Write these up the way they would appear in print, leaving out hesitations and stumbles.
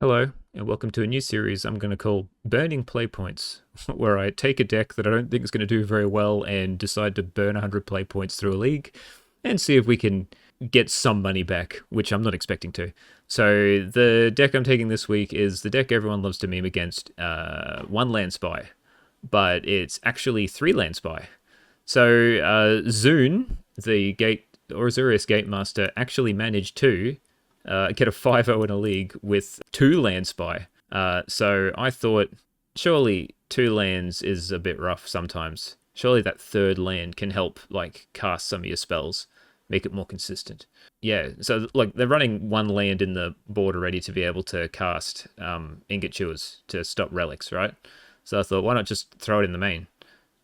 Hello, and welcome to a new series I'm going to call Burning Playpoints, where I take a deck that I don't think is going to do very well and decide to burn 100 playpoints through a league and see if we can get some money back, which I'm not expecting to. So, the deck I'm taking this week is the deck everyone loves to meme against, one land spy, but it's actually three land spy. So, Zune, the Gate or Azurius Gate Master, actually managed to get a 5-0 in a league with two land spy. So I thought, surely two lands is a bit rough sometimes. Surely that third land can help, like, cast some of your spells, make it more consistent. Yeah, so, like, they're running one land in the board already to be able to cast Ingot Chewers to stop relics, right? So I thought, why not just throw it in the main?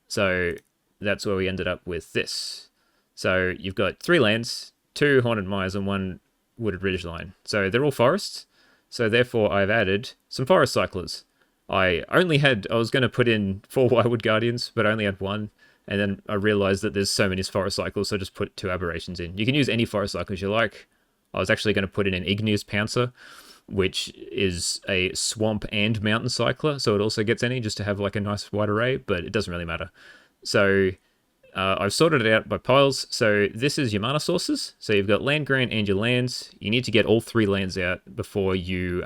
So that's where we ended up with this. So you've got three lands, two Haunted Mires, and one Wooded Ridgeline. So they're all forests. So therefore, I've added some Forest Cyclers. I was going to put in four Wirewood Guardians, but I only had one. And then I realized that there's so many Forest Cycles, so I just put two Aberrations in. You can use any Forest Cycles you like. I was actually going to put in an Igneous Pouncer, which is a Swamp and Mountain Cycler, so it also gets any, just to have like a nice wide array, but it doesn't really matter. So I've sorted it out by piles. So this is your mana sources. So you've got land grant and your lands. You need to get all three lands out before you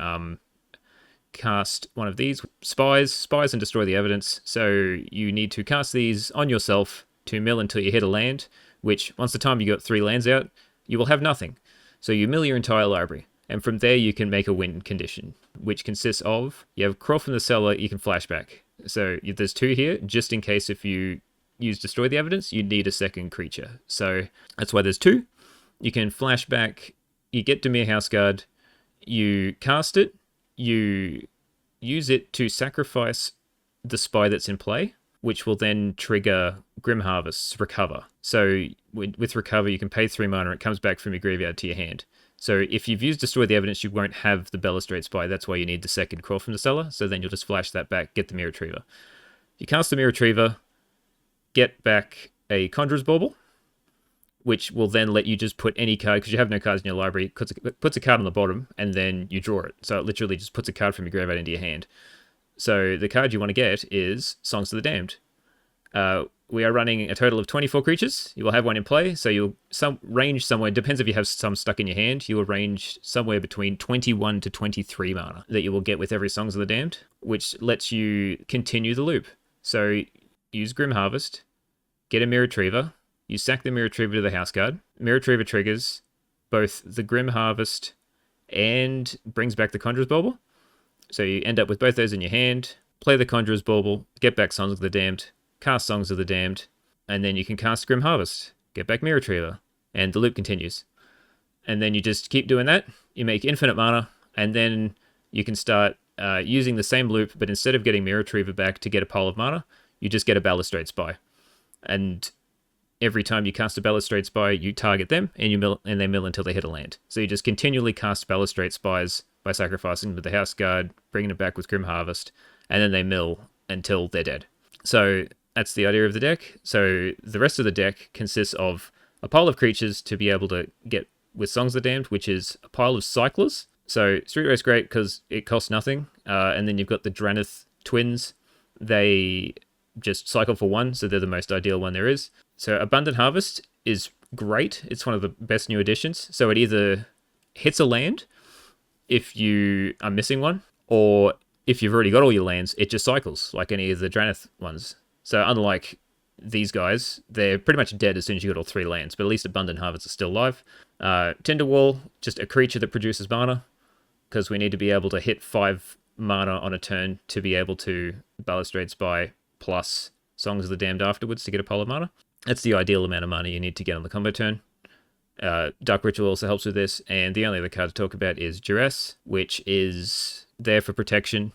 cast one of these spies and destroy the evidence. So you need to cast these on yourself to mill until you hit a land, which once the time you got three lands out, you will have nothing. So you mill your entire library. And from there, you can make a win condition, which consists of you have Crawl from the Cellar, you can flashback. So there's two here, just in case if you use Destroy the Evidence, you'd need a second creature. So that's why there's two. You can flashback, you get Dimir Houseguard, you cast it, you use it to sacrifice the spy that's in play, which will then trigger Grim Harvest's Recover. So with Recover, you can pay 3 mana, it comes back from your graveyard to your hand. So if you've used Destroy the Evidence, you won't have the Balustrade Spy. That's why you need the second Crawl from the Cellar. So then you'll just flash that back, get the Mirror Retriever. You cast the Mirror Retriever, get back a Conjurer's Bauble, which will then let you just put any card, because you have no cards in your library, puts a card on the bottom, and then you draw it. So it literally just puts a card from your graveyard into your hand. So the card you want to get is Songs of the Damned. We are running a total of 24 creatures. You will have one in play, so you'll range somewhere, depends if you have some stuck in your hand, you will range somewhere between 21 to 23 mana that you will get with every Songs of the Damned, which lets you continue the loop. So use Grim Harvest, get a Mirror Retriever, you sack the Mirror Retriever to the House Guard. Mirror Retriever triggers both the Grim Harvest and brings back the Conjurer's Bauble. So you end up with both those in your hand, play the Conjurer's Bauble, get back Songs of the Damned, cast Songs of the Damned, and then you can cast Grim Harvest, get back Mirror Retriever, and the loop continues. And then you just keep doing that, you make infinite mana, and then you can start using the same loop, but instead of getting Mirror Retriever back to get a pile of mana, you just get a Balustrade Spy. And every time you cast a Balustrade Spy, you target them, and they mill until they hit a land. So you just continually cast Balustrade Spies by sacrificing with the House Guard, bringing it back with Grim Harvest, and then they mill until they're dead. So that's the idea of the deck. So the rest of the deck consists of a pile of creatures to be able to get with Songs of the Damned, which is a pile of Cyclers. So Street Race great because it costs nothing. And then you've got the Dranith Twins. They just cycle for one, so they're the most ideal one there is. So Abundant Harvest is great. It's one of the best new additions. So it either hits a land if you are missing one, or if you've already got all your lands, it just cycles, like any of the Dranith ones. So unlike these guys, they're pretty much dead as soon as you got all three lands, but at least Abundant Harvest is still alive. Tinderwall, just a creature that produces mana, because we need to be able to hit 5 mana on a turn to be able to Balustrade Spy plus Songs of the Damned afterwards to get a pile of mana. That's the ideal amount of mana you need to get on the combo turn. Dark Ritual also helps with this, and the only other card to talk about is Duress, which is there for protection.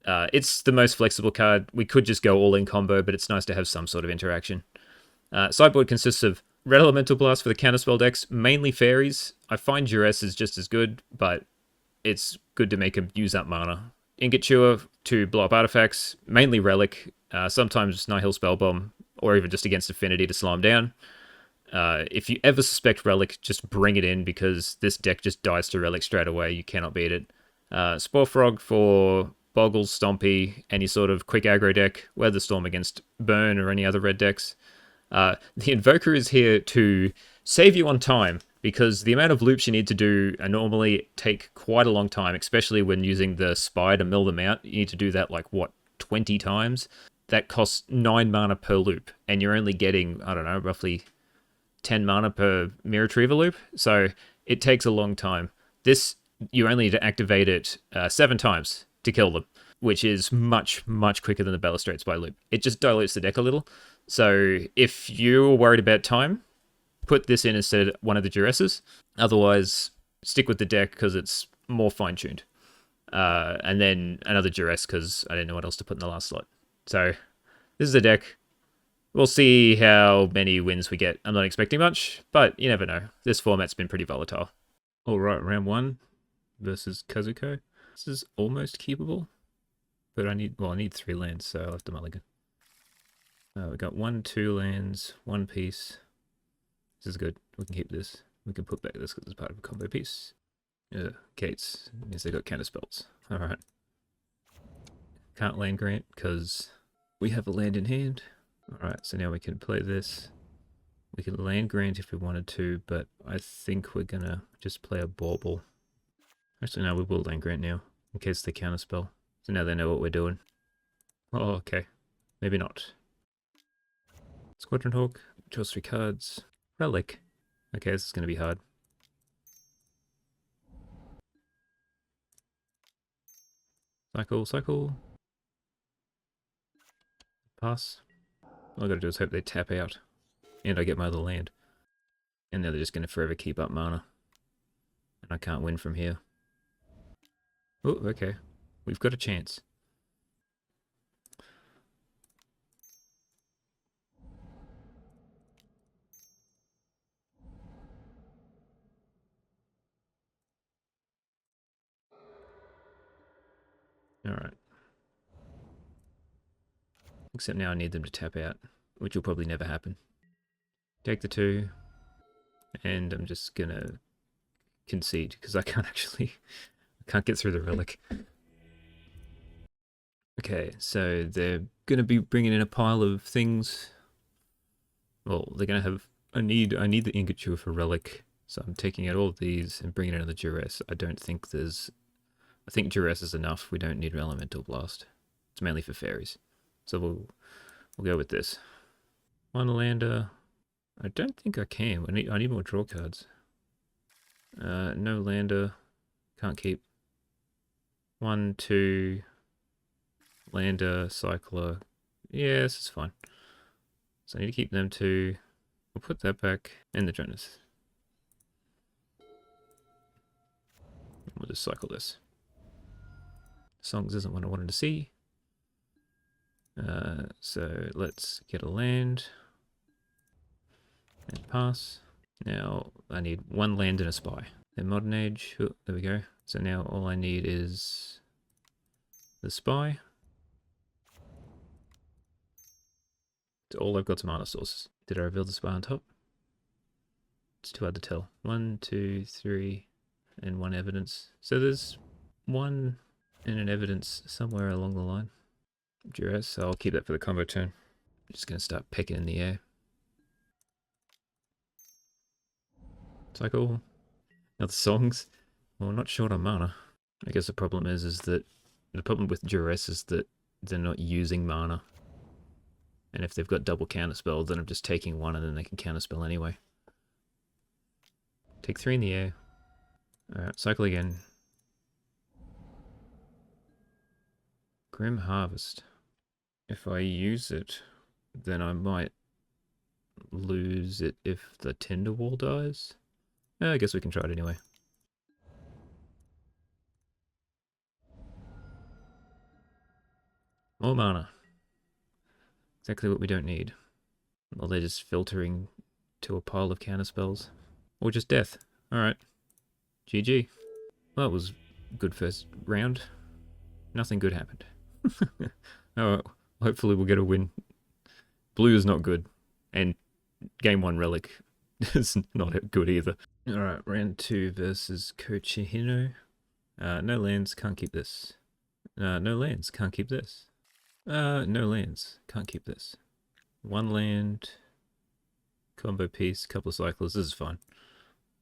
It's the most flexible card. We could just go all in combo, but it's nice to have some sort of interaction. Sideboard consists of Red Elemental Blast for the counterspell decks, mainly fairies. I find Duress is just as good, but it's good to make them use up mana. Ingot Chewer to blow up artifacts, mainly Relic, sometimes Nihil Spellbomb, or even just against Affinity to slow them down. If you ever suspect Relic, just bring it in, because this deck just dies to Relic straight away. You cannot beat it. Spore Frog for Boggles, Stompy, any sort of quick aggro deck, Weather Storm against Burn or any other red decks. The Invoker is here to save you on time, because the amount of loops you need to do normally take quite a long time, especially when using the Spy to mill them out. You need to do that, like, what, 20 times? That costs 9 mana per loop, and you're only getting, I don't know, roughly 10 mana per Mirror Retriever loop, so it takes a long time. This, you only need to activate it 7 times to kill them, which is much, much quicker than the Balustrade Spy loop. It just dilutes the deck a little. So if you're worried about time, put this in instead of one of the Duresses. Otherwise, stick with the deck because it's more fine-tuned. And then another Duress because I didn't know what else to put in the last slot. So this is a deck. We'll see how many wins we get. I'm not expecting much, but you never know. This format's been pretty volatile. All right, round 1 versus Kazuko. This is almost keepable, but I need 3 lands, so I'll have to mulligan. We got 1, 2 lands, 1 piece. This is good. We can keep this. We can put back this because it's part of a combo piece. Gates means they got counter spells. All right. Can't land grant because we have a land in hand. All right, so now we can play this. We can land grant if we wanted to, but I think we're gonna just play a bauble. Actually, no, we will land grant now in case they counter spell. So now they know what we're doing. Oh, okay. Maybe not. Squadron Hawk, draws 3 cards. Relic. Okay, this is going to be hard. Cycle. Pass. All I gotta do is hope they tap out. And I get my other land. And now they're just going to forever keep up mana. And I can't win from here. Oh, okay. We've got a chance. Alright. Except now I need them to tap out, which will probably never happen. Take the 2. And I'm just going to concede, because I can't actually... I can't get through the relic. Okay, so they're going to be bringing in a pile of things. Well, they're going to have... I need the Ingature for relic, so I'm taking out all of these and bringing in another Duress. I don't think there's... I think Duress is enough. We don't need Elemental Blast. It's mainly for fairies. So we'll go with this. 1 lander. I don't think I can. I need more draw cards. No lander. Can't keep. 1, 2... Lander, Cycler. Yeah, this is fine. So I need to keep them 2. We'll put that back in the Jonas. We'll just cycle this. Songs isn't what I wanted to see. So let's get a land. And pass. Now I need 1 land and a spy. Then Modern Age. Oh, there we go. So now all I need is the spy. All I've got is mana sources. Did I reveal the spy on top? It's too hard to tell. 1, 2, 3, and 1 evidence. So there's 1 and an evidence somewhere along the line. Duress, so I'll keep that for the combo turn. I'm just going to start pecking in the air. Cycle. Now the songs. Well, we're not short on mana. I guess the problem is that the problem with Duress is that they're not using mana. And if they've got double counterspell, then I'm just taking 1 and then they can counterspell anyway. Take 3 in the air. Alright, cycle again. Grim Harvest. If I use it, then I might lose it if the Tinder Wall dies. I guess we can try it anyway. More mana. Exactly what we don't need. Well, they're just filtering to a pile of counterspells. Or just death. Alright. GG. Well, that was good first round. Nothing good happened. Oh, hopefully we'll get a win. Blue is not good. And game 1 relic is not good either. Alright, round 2 versus Kochihino. No lands, can't keep this. No lands, can't keep this. No lands, can't keep this. One land, combo piece, couple of cycles, this is fine.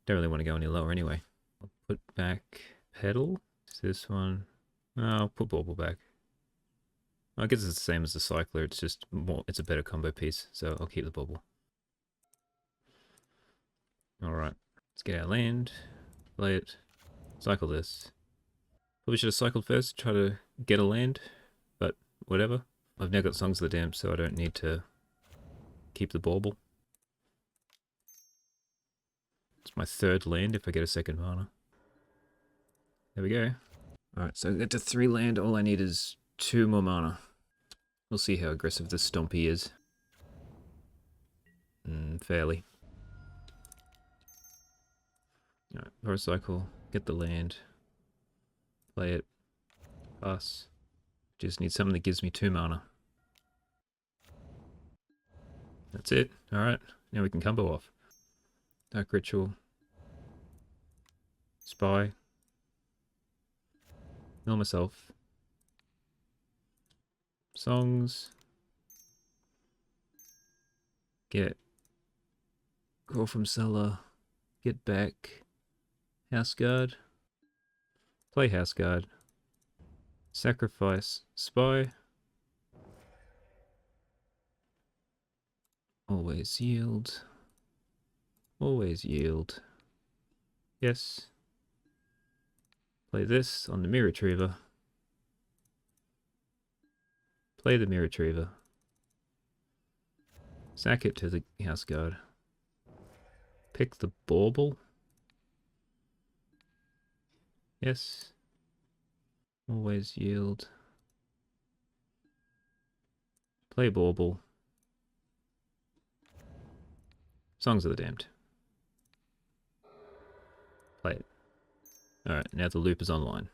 Don't really want to go any lower anyway. I'll put back pedal. This one. I'll put Bauble back. I guess it's the same as the cycler, it's just more, it's a better combo piece, so I'll keep the Bauble. Alright, let's get our land, play it, cycle this. Probably should have cycled first, try to get a land, but whatever. I've now got Songs of the Damned, so I don't need to keep the Bauble. It's my third land if I get a second mana. There we go. Alright, so I get to 3 land, all I need is 2 more mana. We'll see how aggressive this Stompy is. Fairly. Alright, power cycle, get the land, play it, pass. Just need something that gives me 2 mana. That's it. Alright, now we can combo off. Dark Ritual. Spy. Mill myself. Songs. Get. Call from cellar. Get back. House Guard. Play House Guard. Sacrifice. Spy. Always yield. Always yield. Yes. Play this on the Mirror Retriever. Play the Mirror Retriever. Sack it to the House Guard. Pick the Bauble. Yes. Always yield. Play Bauble. Songs of the Damned. Play it. Alright, now the loop is online.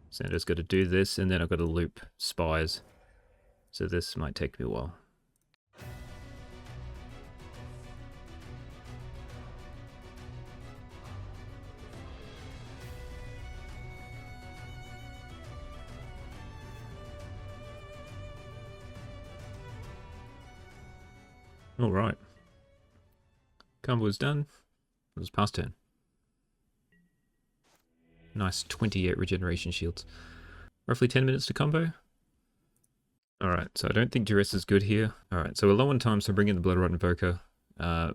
So I just got to do this, and then I've got to loop spies. So this might take me a while. Alright. Combo was done. It was past turn. Nice 28 regeneration shields. Roughly 10 minutes to combo. Alright, so I don't think Duress is good here. Alright, so we're low on time, so bring in the Bloodrot Invoker.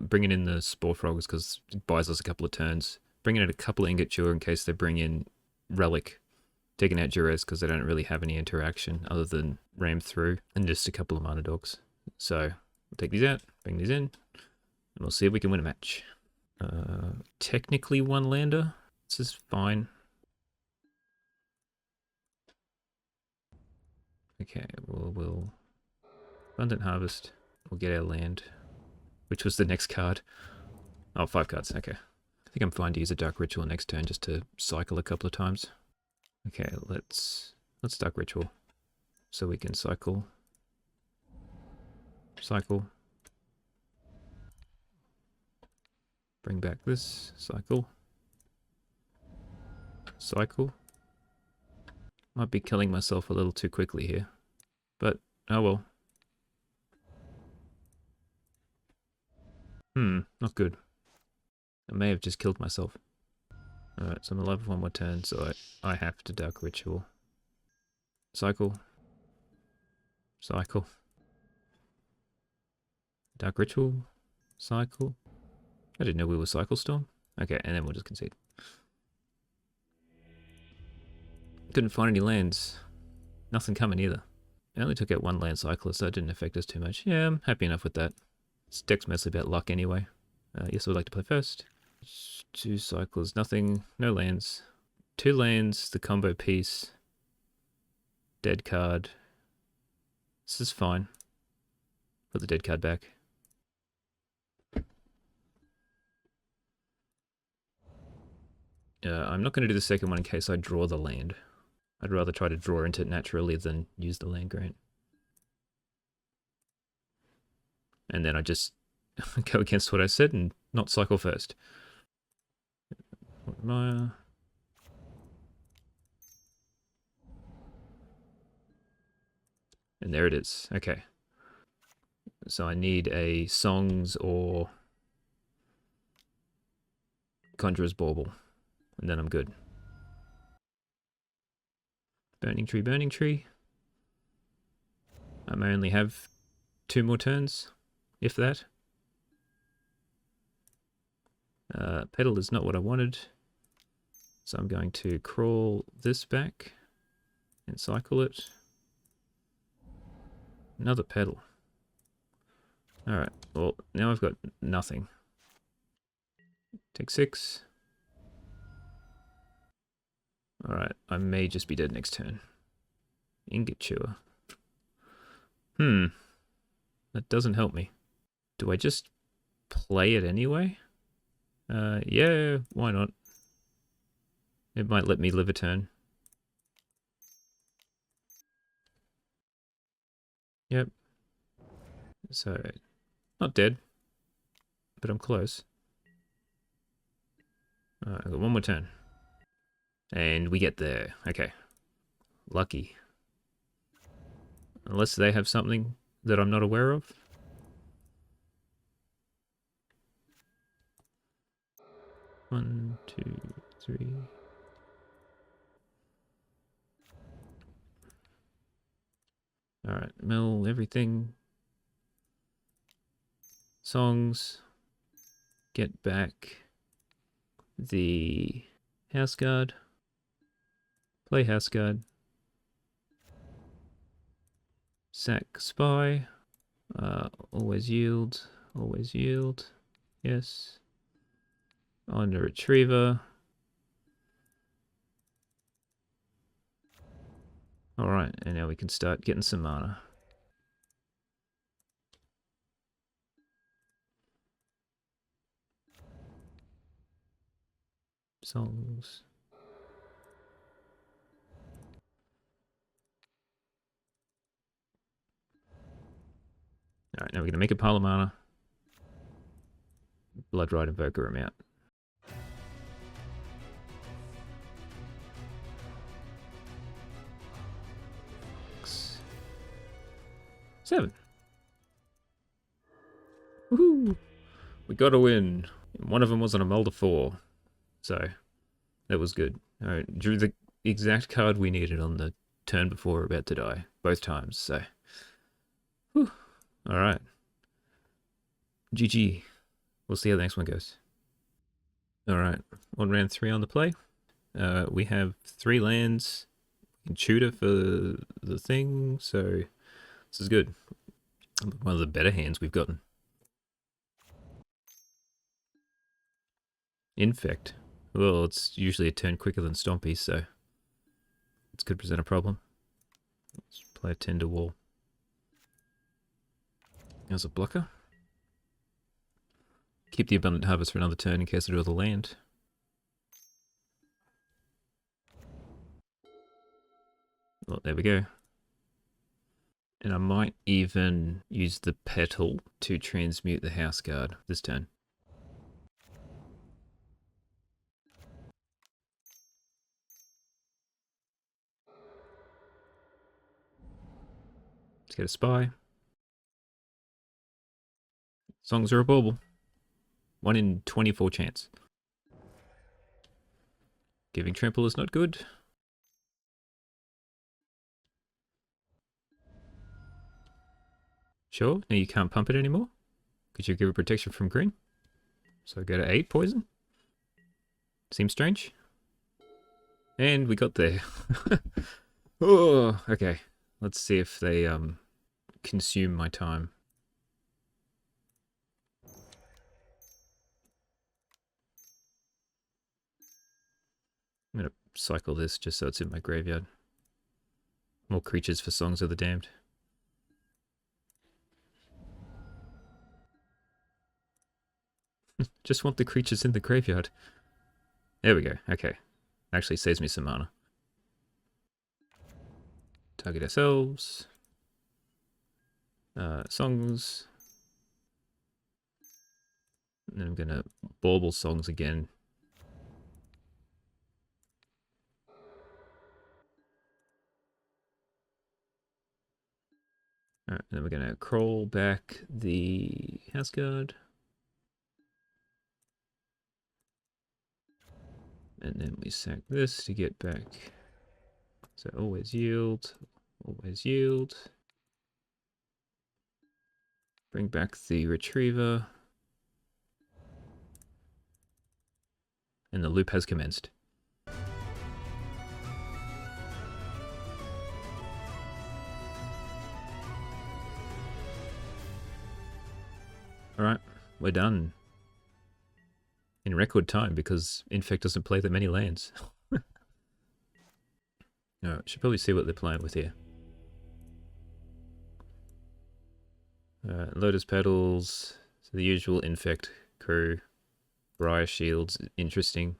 Bringing in the Spore Frogs because it buys us a couple of turns. Bringing in a couple of Ingoture in case they bring in Relic. Taking out Duress because they don't really have any interaction other than ram through. And just a couple of Mana Dogs. So, we'll take these out, bring these in, and we'll see if we can win a match. Technically one lander. This is fine. Okay, we'll Abundant Harvest. We'll get our land, which was the next card. Oh, 5 cards, okay. I think I'm fine to use a Dark Ritual next turn just to cycle a couple of times. Okay, let's Dark Ritual. So we can cycle. Cycle. Bring back this. Cycle. Cycle. Might be killing myself a little too quickly here. But, oh well. Not good. I may have just killed myself. Alright, so I'm alive for one more turn, so I have to Dark Ritual. Cycle. Cycle. Dark Ritual. Cycle. I didn't know we were Cycle Storm. Okay, and then we'll just concede. Couldn't find any lands. Nothing coming either. I only took out 1 land cycler, so it didn't affect us too much. Yeah, I'm happy enough with that. This deck's mostly about luck anyway. Yes, I would like to play first. 2 cyclers, nothing, no lands. 2 lands, the combo piece. Dead card. This is fine. Put the dead card back. I'm not going to do the second one in case I draw the land. I'd rather try to draw into it naturally than use the land grant. And then I just go against what I said and not cycle first. And there it is. Okay. So I need a Songs or Conjurer's Bauble, and then I'm good. Burning Tree, Burning Tree. I may only have 2 more turns, if that. Petal is not what I wanted, so I'm going to crawl this back and cycle it. Another Petal. Alright, well, now I've got nothing. Take 6. Alright, I may just be dead next turn. Ingot Chewer. That doesn't help me. Do I just play it anyway? Yeah, why not? It might let me live a turn. Yep. So, not dead, but I'm close. Alright, I've got 1 more turn. And we get there. Okay. Lucky. Unless they have something that I'm not aware of. One, two, three. Alright, mill everything. Songs. Get back the House Guard. Play House Guard. Sack Spy. Always yield. Always yield. Yes. On the Retriever. Alright, and now we can start getting some mana. Songs. Alright, now we're going to make a pile of mana. Bloodrite Invoker him out. Seven. Woohoo! We got a win. One of them was on a Mulder 4. So, that was good. Alright, drew the exact card we needed on the turn before we were about to die. Both times, so. Whew. Alright. GG. We'll see how the next one goes. Alright, on round 3 on the play. We have 3 lands. We can tutor for the thing, so this is good. One of the better hands we've gotten. Infect. Well, it's usually a turn quicker than Stompy, so it could present a problem. Let's play a Tender Wall. There's a blocker. Keep the Abundant Harvest for another turn in case I draw the land. Well, there we go. And I might even use the Petal to transmute the House Guard this turn. Let's get a Spy. Songs are a bauble. 1 in 24 chance. Giving Trample is not good. Sure, now you can't pump it anymore. Could you give it protection from green? So go to 8 poison. Seems strange. And we got there. Oh, okay. Let's see if they consume my time. I'm gonna cycle this just so it's in my graveyard. More creatures for Songs of the Damned. Just want the creatures in the graveyard. There we go. Okay. Actually saves me some mana. Target ourselves. Songs. And then I'm gonna bauble songs again. Alright, then we're gonna crawl back the house guard. And then we sack this to get back. So always yield, always yield. Bring back the retriever. And the loop has commenced. Alright, we're done. In record time, because Infect doesn't play that many lands. Alright, should probably see what they're playing with here. Lotus Petals, so the usual Infect crew. Briar Shields, interesting.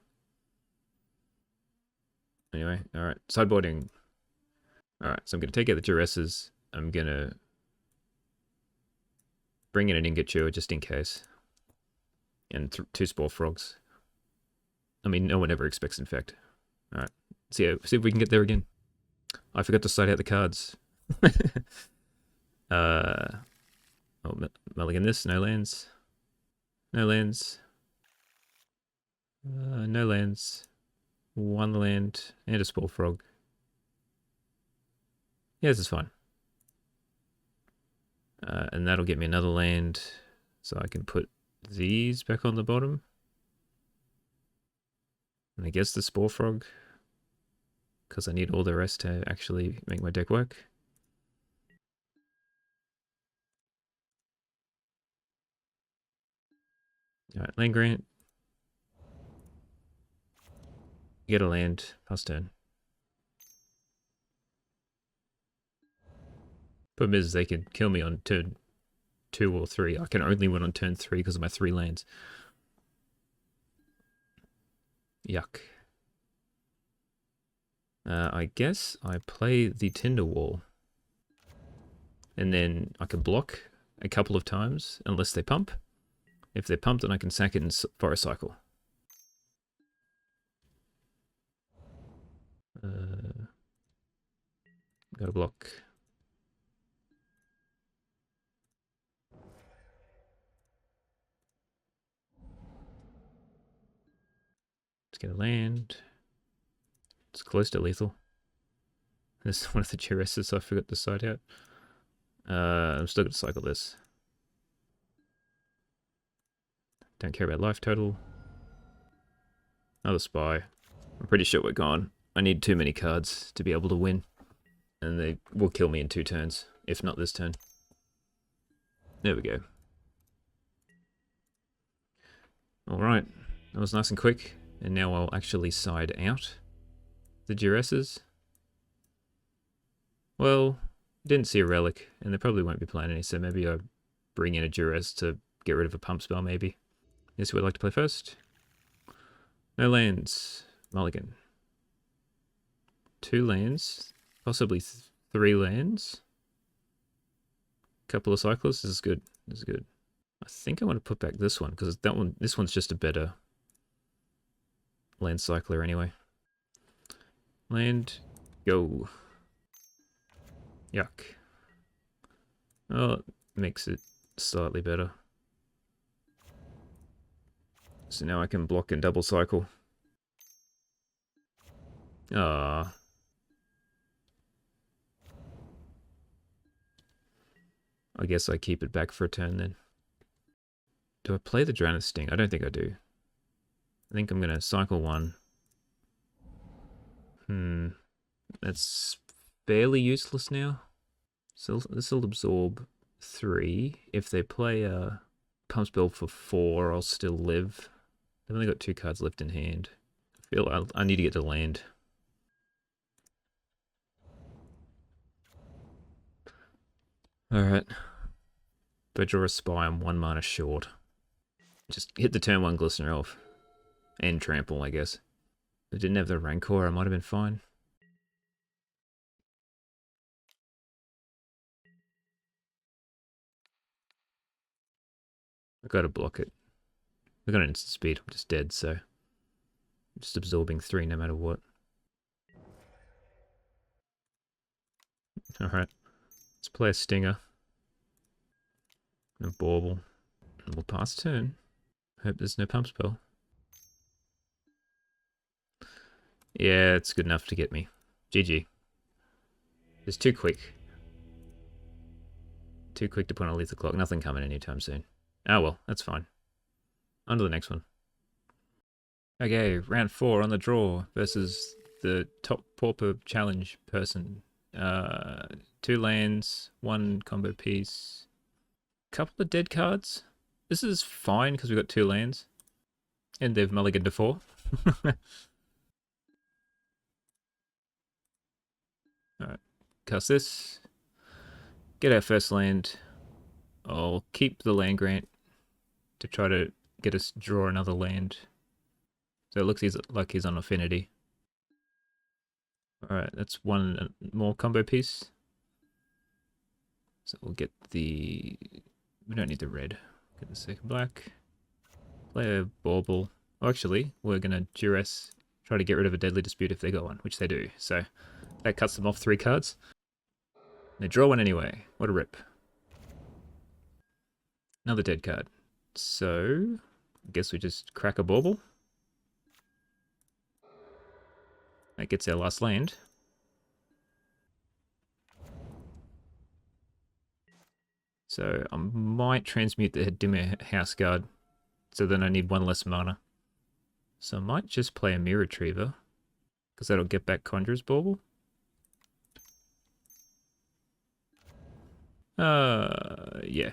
Anyway, alright, sideboarding. Alright, so I'm going to take out the Duresses. I'm going to bring in an Ingature just in case. And 2 Spore Frogs. I mean, no one ever expects Infect. Alright, see if we can get there again. I forgot to side out the cards. Oh, mulligan this, no lands. No lands. No lands. 1 land and a Spore Frog. Yeah, this is fine. And that'll get me another land, so I can put these back on the bottom. And I guess the Spore Frog, because I need all the rest to actually make my deck work. Alright, land grant. Get a land, pass turn. Problem is, they could kill me on turn 2 or 3. I can only win on turn 3 because of my 3 lands. Yuck. I guess I play the Tinder Wall. And then I can block a couple of times, unless they pump. If they're pumped, then I can sack it in Forest Cycle. Got to block. Let's get a land. It's close to lethal. This is one of the Duresses I forgot to side out. I'm still going to cycle this. Don't care about life total. Another spy. I'm pretty sure we're gone. I need too many cards to be able to win. And they will kill me in 2 turns, if not this turn. There we go. Alright, that was nice and quick. And now I'll actually side out the Duresses. Well, didn't see a relic, and they probably won't be playing any, so maybe I bring in a Duress to get rid of a pump spell, maybe. Guess who would like to play first? No lands. Mulligan. 2 lands. Possibly 3 lands. Couple of cyclists. This is good. This is good. I think I want to put back this one, because this one's just a better land cycler anyway. Land. Go. Yuck. Oh, it makes it slightly better. So now I can block and double cycle. Ah. I guess I keep it back for a turn then. Do I play the Drowned Sting? I don't think I do. I think I'm going to cycle 1. That's fairly useless now. So this will absorb 3. If they play a pump spell for 4, I'll still live. They've only got 2 cards left in hand. I feel I need to get to land. Alright. If I draw a spy, I'm 1 mana short. Just hit the turn 1 Glistener off. And trample, I guess. If I didn't have the Rancor, I might have been fine. I gotta block it. We got an instant speed. I'm just dead, so I'm just absorbing 3 no matter what. Alright. Let's play a Stinger. And a Bauble. And we'll pass turn. Hope there's no pump spell. Yeah, it's good enough to get me. GG. It's too quick. Too quick to put on a lethal clock. Nothing coming anytime soon. Oh well, that's fine. On to the next one. Okay, round 4 on the draw versus the top Pauper challenge person. 2 lands, 1 combo piece, couple of dead cards. This is fine because we've got 2 lands. And they've mulliganed to 4. Alright, cast this. Get our first land. I'll keep the land grant to try to get us draw another land. So it looks like he's on Affinity. Alright, that's 1 more combo piece. So we'll get the... We don't need the red. Get the second black. Play a Bauble. Oh, actually, we're going to duress, try to get rid of a Deadly Dispute if they got one, which they do. So that cuts them off 3 cards. They draw 1 anyway. What a rip. Another dead card. So, I guess we just crack a Bauble. That gets our last land. So I might transmute the Dimmer House Guard, so then I need 1 less mana. So I might just play a Mirror Retriever, because that'll get back Conjurer's Bauble. Yeah.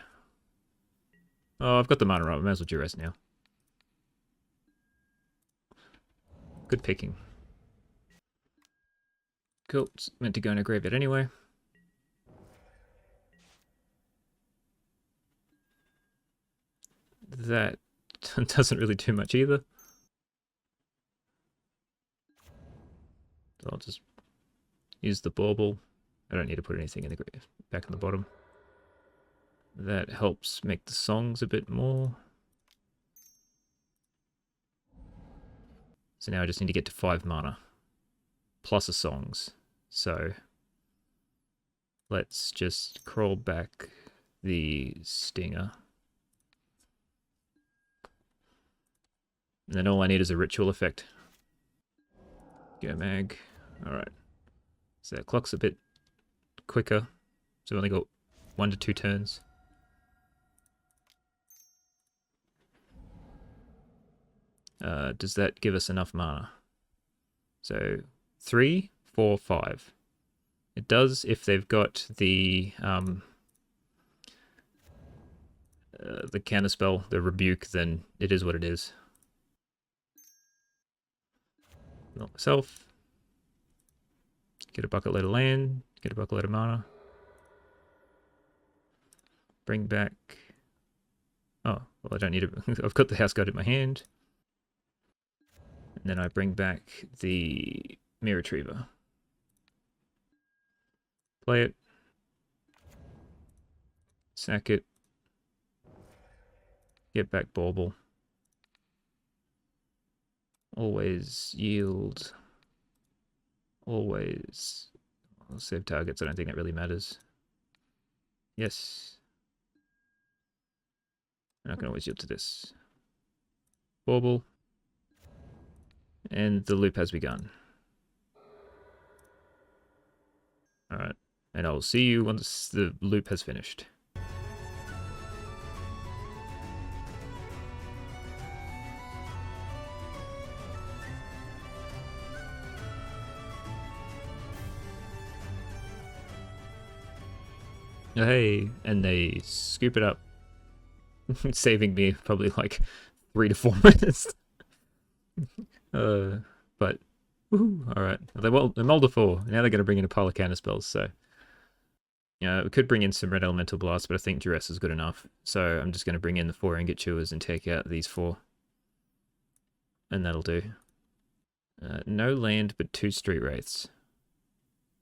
Oh, I've got the mana up. I might as well duress now. Good picking. Cool. It's meant to go in a graveyard anyway. That doesn't really do much either. So I'll just use the Bauble. I don't need to put anything in the back in the bottom. That helps make the songs a bit more. So now I just need to get to 5 mana. Plus a songs. So let's just crawl back the Stinger. And then all I need is a ritual effect. Go mag. Alright. So that clock's a bit quicker. So we've only got 1 to 2 turns. Does that give us enough mana? So 3, 4, 5. It does if they've got the counterspell, the rebuke, then it is what it is. Not myself. Get a bucket load of land, get a bucket load of mana. Bring back... Oh, well I don't need it. I've got the House Guard in my hand. And then I bring back the Mirror Retriever. Play it. Sack it. Get back Bauble. Always yield. Always. I'll save targets. I don't think that really matters. Yes. And I can always yield to this. Bauble. And the loop has begun. Alright. And I'll see you once the loop has finished. Hey, and they scoop it up, saving me probably like 3 to 4 minutes. But alright. They're mulled to 4. Now they're going to bring in a pile of counter spells, so yeah, we could bring in some red elemental blast, but I think duress is good enough. So I'm just going to bring in the 4 ingot chewers and take out these 4, and that'll do. No land, but 2 street wraiths.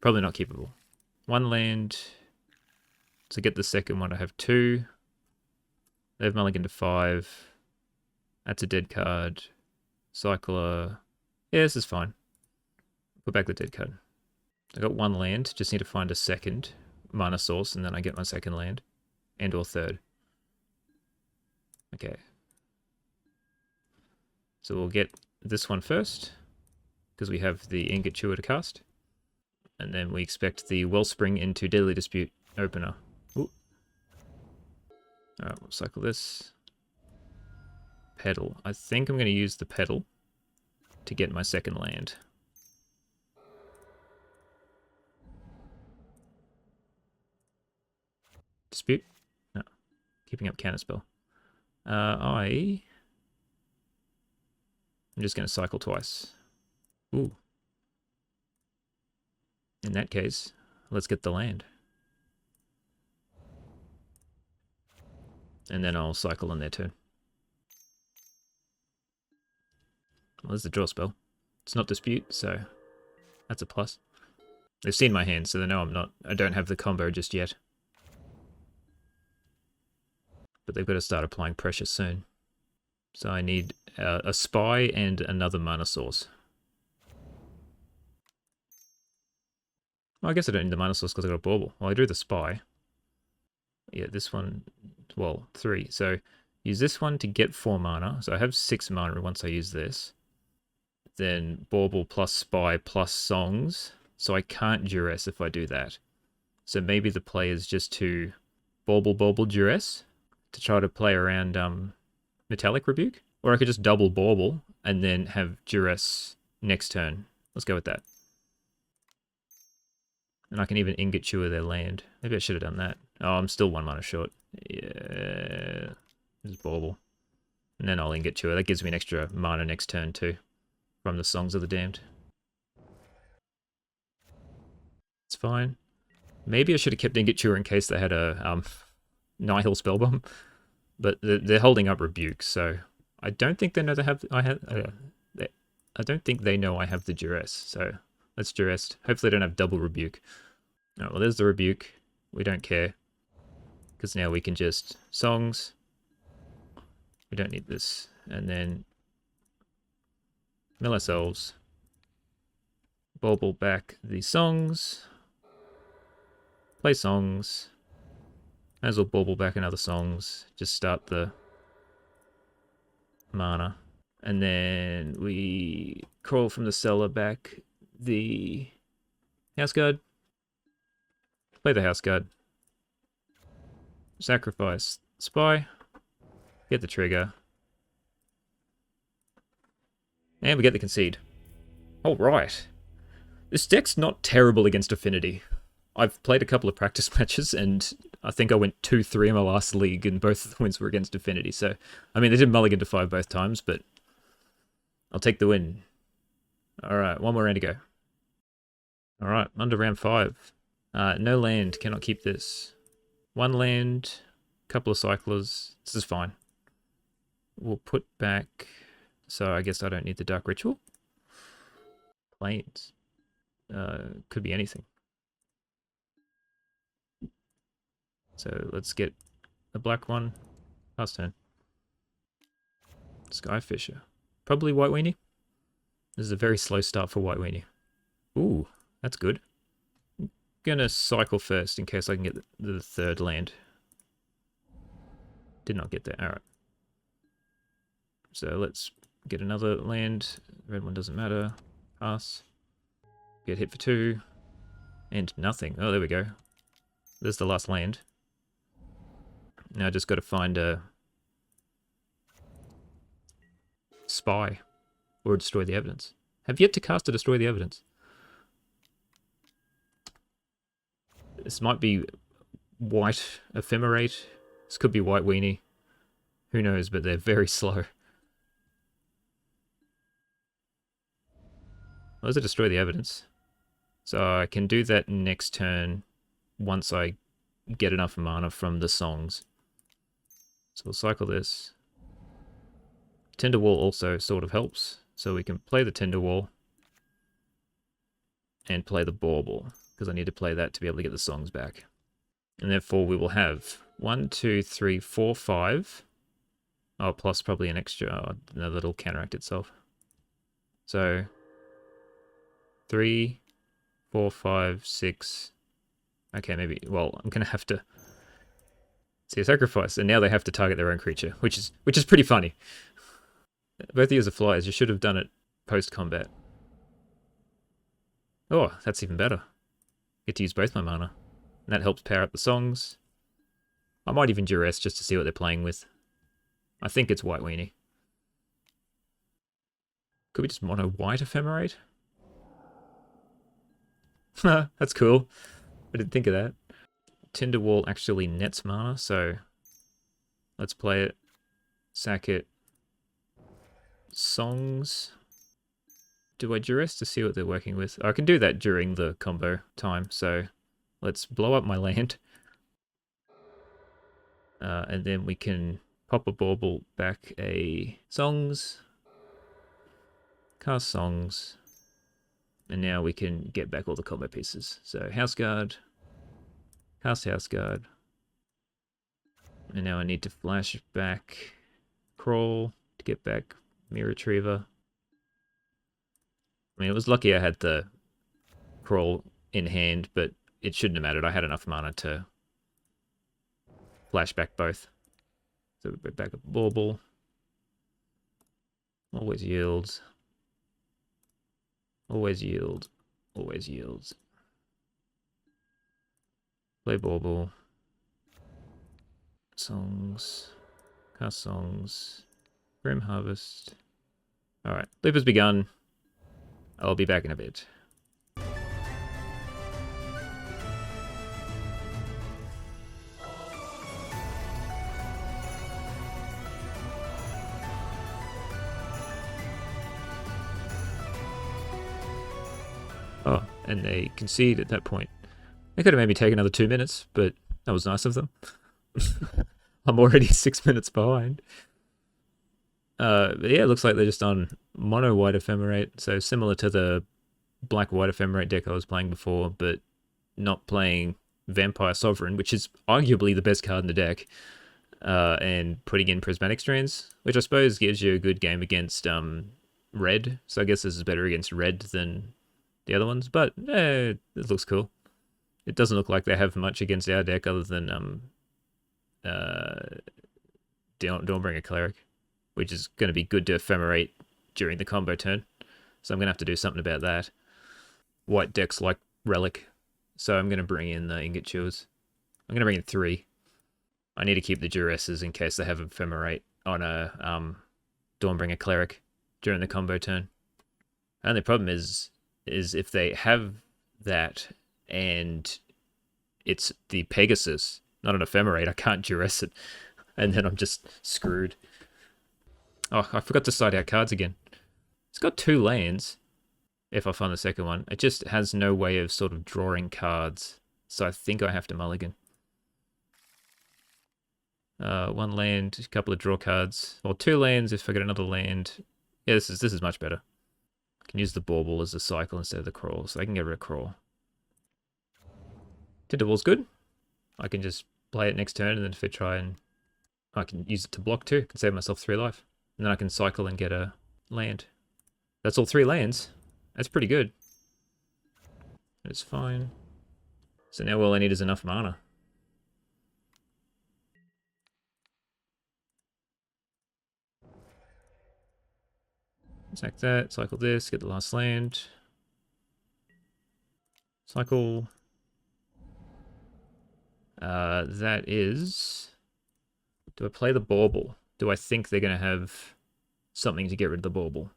Probably not keepable. 1 land. To get the second one, I have 2. They've mulliganed to 5. That's a dead card. Cycler. Yeah, this is fine. Put back the dead card. I got one land. Just need to find a second mana source, and then I get my second land. And or third. Okay. So we'll get this one first, because we have the Ingot Chewer to cast. And then we expect the Wellspring into Deadly Dispute opener. Ooh. Alright, we'll cycle this. Pedal. I think I'm going to use the pedal to get my second land. Dispute? No. Keeping up counterspell. I'm just going to cycle twice. Ooh. In that case, let's get the land. And then I'll cycle on their turn. Well, there's the draw spell. It's not dispute, so that's a plus. They've seen my hand, so they know I don't have the combo just yet. But they've got to start applying pressure soon. So I need a spy and another mana source. Well, I guess I don't need the mana source because I got a bauble. Well, I do the spy. Yeah, this one, well, 3. So use this one to get 4 mana. So I have 6 mana once I use this. Then bauble plus spy plus songs. So I can't duress if I do that. So maybe the play is just to bauble duress to try to play around Metallic Rebuke. Or I could just double bauble and then have duress next turn. Let's go with that. And I can even Ingot Chewer their land. Maybe I should have done that. Oh, I'm still 1 mana short. Yeah. Just bauble. And then I'll Ingot Chewer. That gives me an extra mana next turn too. From the Songs of the Damned. It's fine. Maybe I should have kept Ingot Chewer in case they had a Nihil Spellbomb. But they're holding up Rebuke, so I don't think they know I don't think they know I have the duress, so let's duress. Hopefully they don't have double Rebuke. Alright, well there's the Rebuke. We don't care. Because now we can just songs. We don't need this. And then mill ourselves. Bauble back the songs. Play songs. Might as well bauble back another songs. Just start the mana. And then we crawl from the cellar back the House Guard. Play the House Guard. Sacrifice Spy. Get the trigger. And we get the concede. Alright. This deck's not terrible against Affinity. I've played a couple of practice matches, and I think I went 2-3 in my last league, and both of the wins were against Affinity. So, I mean, they did mulligan to 5 both times, but I'll take the win. Alright, 1 more round to go. Alright, under round 5. No land, cannot keep this. 1 land, couple of cyclers. This is fine. We'll put back... So I guess I don't need the Dark Ritual. Plains. Could be anything. So let's get a black one. Last turn. Skyfisher. Probably White Weenie. This is a very slow start for White Weenie. Ooh, that's good. I'm gonna cycle first in case I can get the third land. Did not get there. Alright. So let's get another land. Red one doesn't matter. Pass. Get hit for 2. And nothing. Oh, there we go. There's the last land. Now I just got to find a spy or destroy the evidence. Have yet to cast a destroy the evidence. This might be white Ephemerate. This could be White Weenie. Who knows, but they're very slow. Well, there's a destroy the evidence. So I can do that next turn once I get enough mana from the songs. So we'll cycle this. Tinderwall also sort of helps. So we can play the Tinderwall and play the Bauble, because I need to play that to be able to get the songs back. And therefore we will have 1, 2, 3, 4, 5 Oh, plus probably an extra, another that'll counteract itself. So 3, 4, 5, 6. Okay, maybe. Well, I'm gonna have to see a sacrifice, and now they have to target their own creature, which is pretty funny. Both of you are flyers. You should have done it post combat. Oh, that's even better. Get to use both my mana. And that helps power up the songs. I might even duress just to see what they're playing with. I think it's White Weenie. Could we just mono white Ephemerate? That's cool. I didn't think of that. Tinderwall actually nets mana, so let's play it. Sack it. Songs. Do I duress to see what they're working with? I can do that during the combo time, so let's blow up my land. And then we can pop a bauble back a songs. Cast songs. And now we can get back all the combo pieces. So House Guard. Cast House Guard. And now I need to flash back Crawl to get back Mirror Retriever. I mean, it was lucky I had the Crawl in hand, but it shouldn't have mattered. I had enough mana to flash back both. So we back a Bauble. Always yields. Always yield. Always yields. Play Bauble. Songs. Cast songs. Grim Harvest. Alright, loop has begun. I'll be back in a bit. Oh, and they concede at that point. They could have maybe taken another 2 minutes, but that was nice of them. I'm already 6 minutes behind. But yeah, it looks like they're just on mono white Ephemerate, so similar to the black white Ephemerate deck I was playing before, but not playing Vampire Sovereign, which is arguably the best card in the deck, and putting in Prismatic Strands, which I suppose gives you a good game against red. So I guess this is better against red than the other ones, but it looks cool. It doesn't look like they have much against our deck other than Dawnbringer Cleric, which is going to be good to Ephemerate during the combo turn. So I'm going to have to do something about that. White decks like Relic, so I'm going to bring in the Ingot Chewers. I'm going to bring in 3. I need to keep the Duresses in case they have Ephemerate on a Dawnbringer Cleric during the combo turn. And the problem is if they have that and it's the Pegasus, not an Ephemerate, I can't duress it. And then I'm just screwed. Oh, I forgot to side out cards again. It's got 2 lands, if I find the second one. It just has no way of sort of drawing cards. So I think I have to mulligan. 1 land, a couple of draw cards. Or 2 lands if I get another land. Yeah, this is much better. I can use the Bauble as a cycle instead of the Crawl, so I can get rid of Crawl. Tinderwall's good. I can just play it next turn, and then if I try and... I can use it to block too. I can save myself 3 life. And then I can cycle and get a land. That's all 3 lands. That's pretty good. It's fine. So now all I need is enough mana. Sack that, cycle this, get the last land. Cycle. That is... Do I play the Bauble? Do I think they're going to have something to get rid of the Bauble?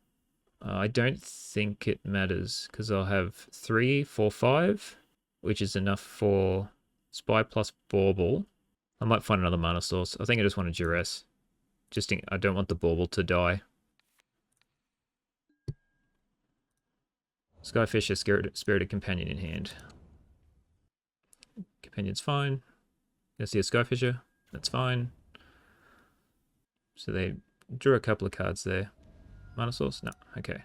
I don't think it matters, because I'll have 3, 4, 5, which is enough for Spy plus Bauble. I might find another mana source. I think I just want to duress. I don't want the Bauble to die. Skyfisher, Spirited Companion in hand. Companion's fine. Gonna see a Skyfisher. That's fine. So they drew a couple of cards there. Mana source? No. Okay.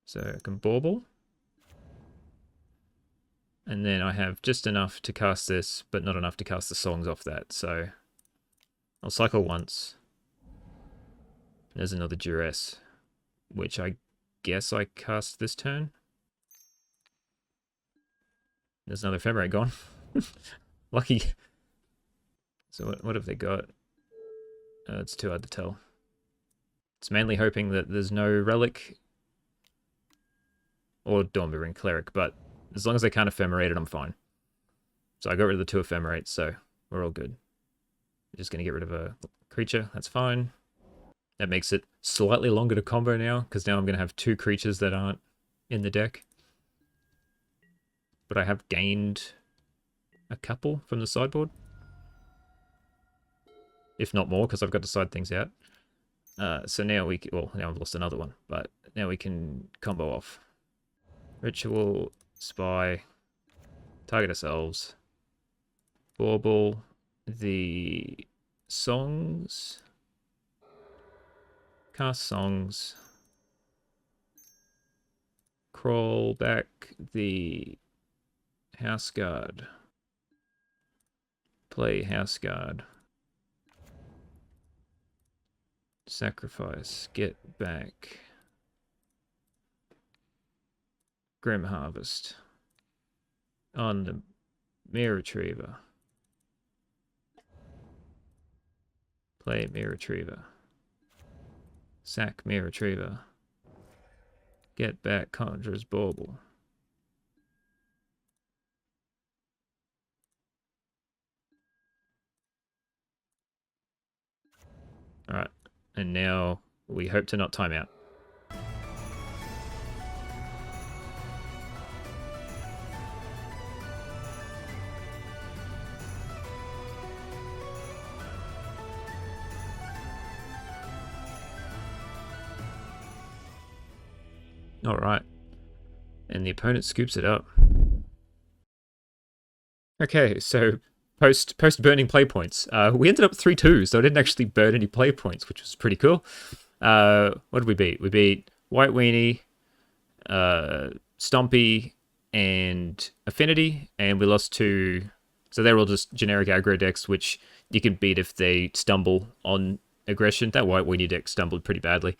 So I can Bauble. And then I have just enough to cast this, but not enough to cast the songs off that. So I'll cycle once. There's another Duress, which I guess I cast this turn. There's another Ephemerate gone. Lucky. So what have they got? It's too hard to tell. It's mainly hoping that there's no Relic or Dormir Ring Cleric, but as long as they can't Ephemerate it, I'm fine. So I got rid of the 2 Ephemerates, so we're all good. Just going to get rid of a creature, that's fine. That makes it slightly longer to combo now, because now I'm going to have 2 creatures that aren't in the deck. But I have gained a couple from the sideboard. If not more, because I've got to side things out. So now now I've lost another one, but now we can combo off. Ritual, Spy, target ourselves, Bauble, the songs, cast songs, crawl back the House Guard, play House Guard, sacrifice, get back, Grim Harvest, on the Mirror Retriever, play Mirror Retriever, sack Mirror Retriever, get back Conjurer's Bauble. Alright, and now we hope to not time out. Alright. And the opponent scoops it up. Okay, so post burning play points. We ended up 3-2, so I didn't actually burn any play points, which was pretty cool. What did we beat? We beat White Weenie, Stompy, and Affinity, and we lost to... So they're all just generic aggro decks, which you can beat if they stumble on aggression. That White Weenie deck stumbled pretty badly.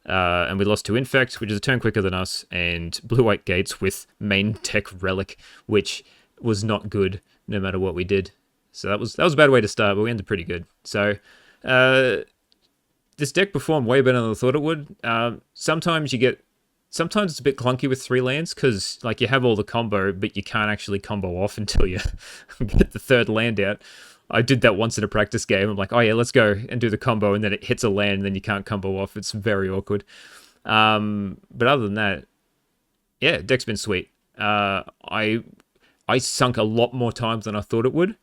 And we lost to Infect, which is a turn quicker than us, and Blue-White Gates with main tech Relic, which was not good no matter what we did. So that was a bad way to start, but we ended pretty good. So this deck performed way better than I thought it would. Sometimes it's a bit clunky with 3 lands, because like you have all the combo, but you can't actually combo off until you get the 3rd land out. I did that once in a practice game. I'm like, oh yeah, let's go and do the combo, and then it hits a land, and then you can't combo off. It's very awkward. But other than that, yeah, deck's been sweet. I sunk a lot more times than I thought it would.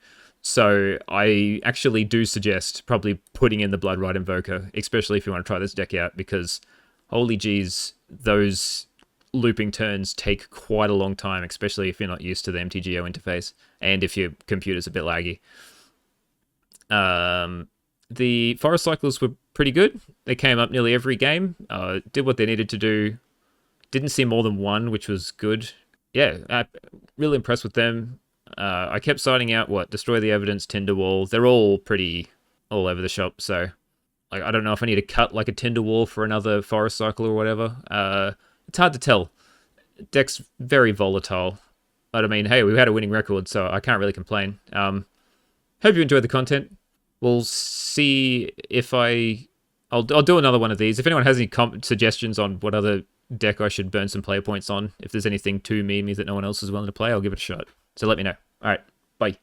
So I actually do suggest probably putting in the Bloodrite Invoker, especially if you want to try this deck out, because holy geez, those looping turns take quite a long time, especially if you're not used to the MTGO interface and if your computer's a bit laggy. The Forest Cycles were pretty good. They came up nearly every game, did what they needed to do. Didn't see more than one, which was good. Yeah, really impressed with them. I kept citing out Destroy the Evidence, Tinderwall. They're all pretty all over the shop, so like I don't know if I need to cut like a Tinderwall for another Forest Cycle or whatever. It's hard to tell. Deck's very volatile. But I mean, hey, we had a winning record, so I can't really complain. Hope you enjoyed the content. We'll see if I'll do another one of these. If anyone has any suggestions on what other deck I should burn some play points on, if there's anything too memey that no one else is willing to play, I'll give it a shot. So let me know. All right, bye.